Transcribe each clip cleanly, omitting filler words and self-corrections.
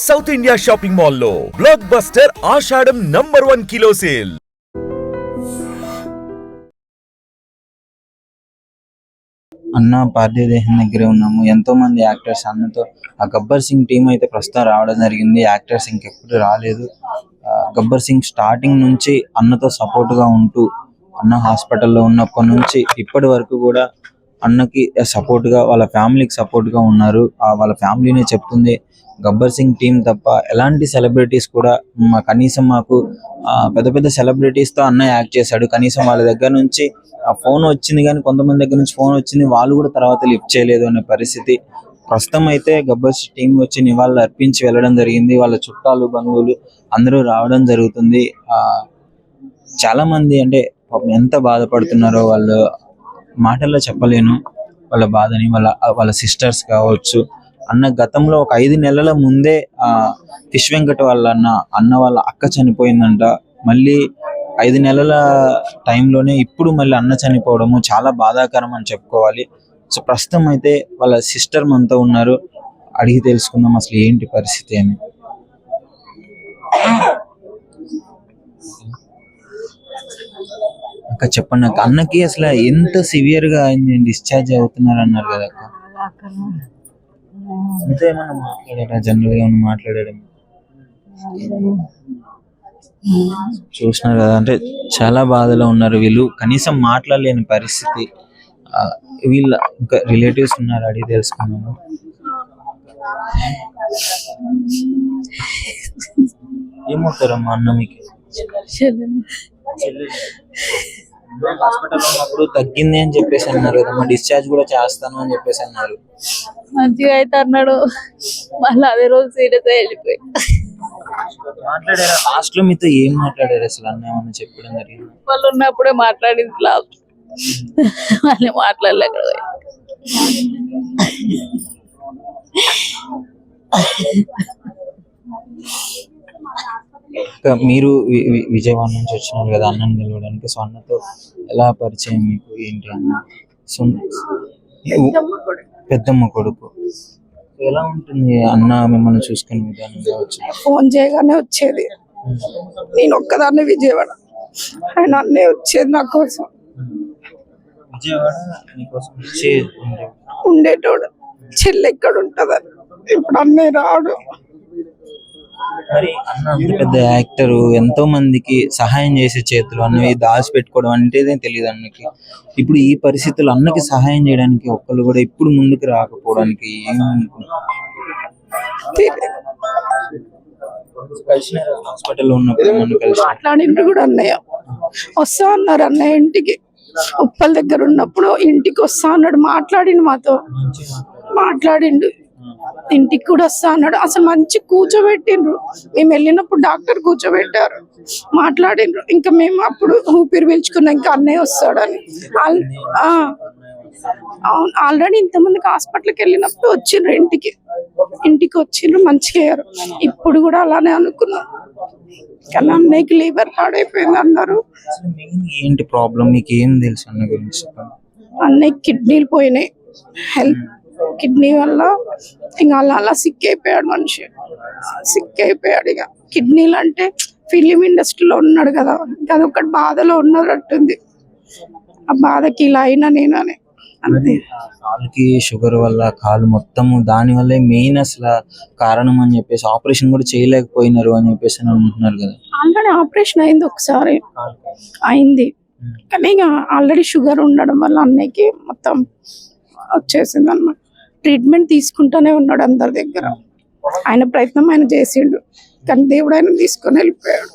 South India shopping mall లో block buster ఆషాఢం #1 kilo sale. అన్న పార్థివ దేహం దగ్గరే ఉన్నాము. ఎంతో మంది యాక్టర్స్ అన్నతో గబ్బర్ సింగ్ టీం అయితే ప్రస్తుతం రావడం జరిగింది. యాక్టర్స్ ఇంకెప్పుడు రాలేదు. గబ్బర్ సింగ్ స్టార్టింగ్ నుంచి అన్నతో సపోర్ట్ గా ఉంటూ అన్న హాస్పిటల్లో ఉన్నప్పటి నుంచి ఇప్పటి వరకు కూడా అన్నకి సపోర్ట్ గా వాళ్ళ ఫ్యామిలీకి సపోర్ట్ గా ఉన్నారు. వాళ్ళ ఫ్యామిలీనే చెప్తుంది గబ్బర్ సింగ్ టీం తప్ప ఎలాంటి సెలబ్రిటీస్ కూడా కనీసం మాకు పెద్ద పెద్ద సెలబ్రిటీస్ తో అన్న యాక్ట్ చేశాడు. కనీసం వాళ్ళ దగ్గర నుంచి ఫోన్ వచ్చింది కానీ కొంతమంది దగ్గర నుంచి ఫోన్ వచ్చింది, వాళ్ళు కూడా తర్వాత లిఫ్ట్ చేయలేదు అనే పరిస్థితి. ప్రస్తుతం అయితే గబ్బర్ టీం వచ్చి నివాళులు అర్పించి వెళ్ళడం జరిగింది. వాళ్ళ చుట్టాలు బంధువులు అందరూ రావడం జరుగుతుంది. చాలా మంది అంటే ఎంత బాధపడుతున్నారో వాళ్ళు మాటల్లో చెప్పలేను వాళ్ళ బాధని. వాళ్ళ సిస్టర్స్ కావచ్చు. అన్న గతంలో ఒక 5 నెలల ముందే ఫిష్ వెంకట్ వాళ్ళ అన్న వాళ్ళ అక్క చనిపోయిందంట. మళ్ళీ 5 నెలల టైంలోనే ఇప్పుడు మళ్ళీ అన్న చనిపోవడము చాలా బాధాకరం అని చెప్పుకోవాలి. సో ప్రస్తుతం అయితే వాళ్ళ సిస్టర్ మనతో ఉన్నారు. అడిగి తెలుసుకుందాం అసలు ఏంటి పరిస్థితి అని. అక్క చెప్పండి అక్క, అన్నకి అసలు ఎంత సివియర్ గా అయింది, డిశ్చార్జ్ అవుతున్నారు అన్నారు కదా అక్క. అంతే ఏమన్నా మాట్లాడారా? జనరల్ గా ఏమన్నా మాట్లాడాడు? చూసినారు కదా, అంటే చాలా బాధలో ఉన్నారు వీళ్ళు. కనీసం మాట్లాడలేని పరిస్థితి. వీళ్ళ ఇంకా రిలేటివ్స్ ఉన్నారు, అడిగి తెలుసుకున్నాము. ఏమవుతారమ్మా అన్న మీకు? హాస్పిటల్ ఉన్నప్పుడు తగ్గింది అని చెప్పేసి అన్నారు కదమ్మా, డిశ్చార్జ్ కూడా చేస్తాను అని చెప్పేసి అన్నారు. మంచిగా అయితే అన్నాడు, మళ్ళీ అదే రోజు సీరియస్ వెళ్ళిపోయి. మాట్లాడారా లాస్ట్ లో? మీతో ఏం మాట్లాడారు అసలు? అన్న ఏమన్నా చెప్పడం జరిగింది? వాళ్ళు ఉన్నప్పుడే మాట్లాడింది లాస్ట్, మళ్ళీ మాట్లాడలేక మీరు విజయవాడ నుంచి వచ్చినారు కదా అన్నని నిలవడానికి. సో అన్నతో ఎలా పరిచయం మీకు ఏంటి అన్న? పెద్దమ్మ కొడుకు. ఎలా ఉంటుంది అన్న మిమ్మల్ని చూసుకునే విధానం కావచ్చు? ఫోన్ చేయగానే వచ్చేది. నేను ఒక్కదాన్ని విజయవాడ, ఆయన అన్నే వచ్చేది నా కోసం. విజయవాడ మీకోసం వచ్చి ఉండేటోడు. చెల్లి ఎక్కడ ఉంటదని. ఇప్పుడు అన్నయ్య రాడు. మరి అన్న అంత పెద్ద యాక్టర్, ఎంతో మందికి సహాయం చేసే చేతులు అన్నవి దాచి పెట్టుకోవడం అంటేనే తెలియదు అన్నకి. ఇప్పుడు ఈ పరిస్థితుల్లో అన్నకి సహాయం చేయడానికి ఒక్కళ్ళు కూడా ఇప్పుడు ముందుకు రాకపోవడానికి హాస్పిటల్లో ఉన్నప్పుడు మాట్లాడిండ్రు కూడా అన్నయ్య. వస్తా అన్నారు అన్నయ్య ఇంటికి. ఉప్పల దగ్గర ఉన్నప్పుడు ఇంటికి వస్తా అన్నాడు. మాట్లాడిండు మాతో, మాట్లాడిండు. ఇంటికి కూడా వస్తా అన్నాడు. అసలు మంచి కూర్చోబెట్టిండ్రు. మేము వెళ్ళినప్పుడు డాక్టర్ కూర్చోబెట్టారు, మాట్లాడిండ్రు. ఇంకా మేము అప్పుడు ఊపిరి పీల్చుకున్నాం ఇంకా అన్నయ్య వస్తాడని. అవును, ఆల్రెడీ ఇంతమందికి హాస్పిటల్కి వెళ్ళినప్పుడు వచ్చిండ్రు. ఇంటికి వచ్చిండ్రు, మంచిగా అయ్యారు. ఇప్పుడు కూడా అలానే అనుకున్నాం, కానీ అన్నయ్యకి లివర్ పాడైపోయింది అన్నారు. ఏంటి ప్రాబ్లం మీకు ఏం తెలుసు అన్న గురించి? అన్నయ్యకి కిడ్నీలు పోయినాయి. హెల్త్ కిడ్నీ వల్ల ఇంకా అలా సిక్ అయిపోయాడు. మనిషి సిక్ అయిపోయాడు. ఇక కిడ్నీలు అంటే ఫిలిం ఇండస్ట్రీలో ఉన్నాడు కదా, అదొకటి బాధలో ఉన్నట్టుంది. ఆ బాధకి ఇలా అయినా నేనని అంతే. కాలుకి షుగర్ వల్ల కాలు మొత్తము దాని వల్లే మెయిన్ అసలు కారణం అని చెప్పేసి ఆపరేషన్ కూడా చేయలేకపోయినారు అని చెప్పేసి అంటున్నారు కదా. ఆల్రెడీ ఆపరేషన్ అయింది, ఒకసారి అయింది. కానీ ఇక ఆల్రెడీ షుగర్ ఉండడం వల్ల అన్నయ్యకి మొత్తం వచ్చేసింది అన్నమాట. ట్రీట్మెంట్ తీసుకుంటూనే ఉన్నాడు అందరి దగ్గర. ఆయన ప్రయత్నం ఆయన చేసిండు, కానీ దేవుడు ఆయన తీసుకొని వెళ్ళిపోయాడు.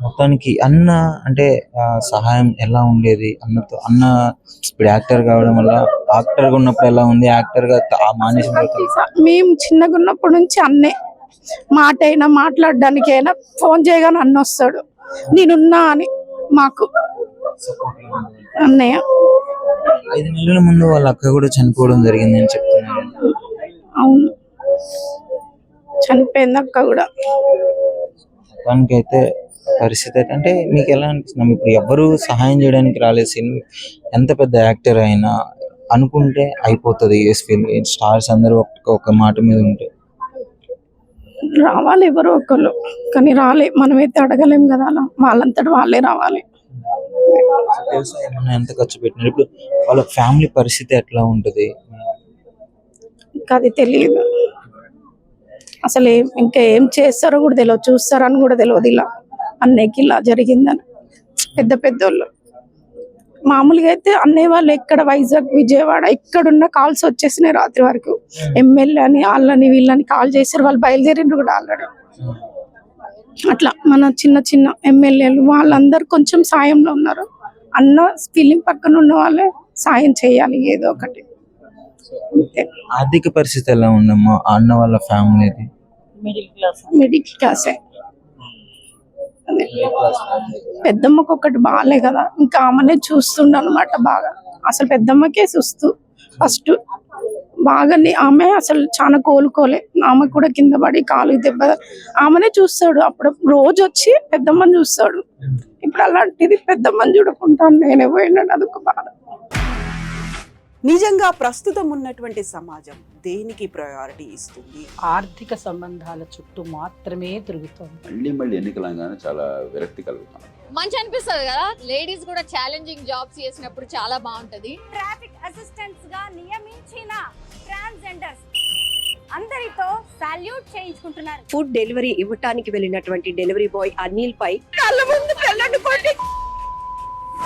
మొత్తానికి అన్న అంటే సహాయం ఎలా ఉండేది అన్నతో? అన్న ఇప్పుడు యాక్టర్ కావడం వల్ల, యాక్టర్ గా ఉన్నప్పుడు ఎలా ఉంది, యాక్టర్ గా మానేసిన? మేము చిన్నగా ఉన్నప్పటి నుంచి అన్నే మాట అయినా మాట్లాడడానికి అయినా ఫోన్ చేయగానే అన్న వస్తాడు, నేనున్నా అని. మాకు అన్నయ్య 5 నెలల ముందు వాళ్ళ అక్క కూడా చనిపోవడం జరిగింది అని చెప్తున్నారు. అవును, చనిపోయింది అక్క కూడా. దానికైతే పరిస్థితి అయితే అంటే మీకు ఎలా అనిపిస్తుంది? ఇప్పుడు ఎవరు సహాయం చేయడానికి రాలేదు. ఎంత పెద్ద యాక్టర్ అయినా అనుకుంటే అయిపోతుంది. స్టార్స్ అందరూ ఒక మాట మీద ఉంటే రావాలి ఎవరో ఒకళ్ళు, కానీ రాలే. మనమైతే అడగలేం కదా, అలా వాళ్ళంతటి వాళ్ళే రావాలి. తెలుసా ఏమన్నా ఎంత ఖర్చు పెట్టినారు? ఇప్పుడు వాళ్ళ ఫ్యామిలీ పరిస్థితి ఎట్లా ఉంటుంది? ఇంకా అది తెలియదు అసలు. ఇంకా ఏం చేస్తారో కూడా తెలియదు, చూస్తారని కూడా తెలియదు. ఇలా అన్నయ్యకి ఇలా జరిగిందని పెద్ద పెద్దోళ్ళు. మామూలుగా అయితే అన్నయ్య వాళ్ళు ఎక్కడ వైజాగ్, విజయవాడ ఎక్కడున్న కాల్స్ వచ్చేసినాయి రాత్రి వరకు. ఎమ్మెల్యే అని వాళ్ళని వీళ్ళని కాల్ చేశారు, వాళ్ళు బయలుదేరిండ్రు కూడా ఆల్రెడీ. అట్లా మన చిన్న చిన్న ఎమ్మెల్యేలు వాళ్ళందరూ కొంచెం సాయంలో ఉన్నారు. అన్న ఫిలిం పక్కన ఉన్న వాళ్ళే సాయం చేయాలి ఏదో ఒకటి. ఆర్థిక పరిస్థితి ఎలా ఉందమ్మా అన్న వాళ్ళ ఫ్యామిలీది? మిడిల్ క్లాసే. అదే పెద్దమ్మకు ఒకటి బాగాలే కదా, ఇంకా ఆమెనే చూస్తుండ అనమాట బాగా. అసలు పెద్దమ్మకే చూస్తూ ఫస్ట్ బాగా ఆమె అసలు చాలా కోలుకోలే. ఆమె కూడా కింద పడి కాలు దెబ్బ, ఆమెనే చూస్తాడు. అప్పుడు రోజు వచ్చి పెద్దమ్మని చూస్తాడు. ఇప్పుడు అలాంటిది పెద్దమ్మని చూడకుండా నేనే పోయినాడు, అదొక బాధ. నిజంగా ప్రస్తుతం ఉన్నటువంటి సమాజం దేనికి ప్రయారిటీ ఇస్తుంది? ఆర్థిక సంబంధాల చుట్టూ మాత్రమే తిరుగుతోంది. మళ్ళీ ఎన్నికలంగానే చాలా విరక్తి కలుగుతాను. మంచి అనిపిస్తుంది కదా, లేడీస్ కూడా ఛాలెంజింగ్ జాబ్స్ చేసినప్పుడు చాలా బాగుంటది. ట్రాఫిక్ అసిస్టెంట్స్ గా నియమించిన ట్రాన్స్జెండర్స్ అందరితో సాల్యూట్ చేయించుకుంటున్నారు. ఫుడ్ డెలివరీ ఇవ్వటానికి వెళ్ళినటువంటి డెలివరీ బాయ్ అనిల్ పై కళ్ళ ముందు పెళ్ళండి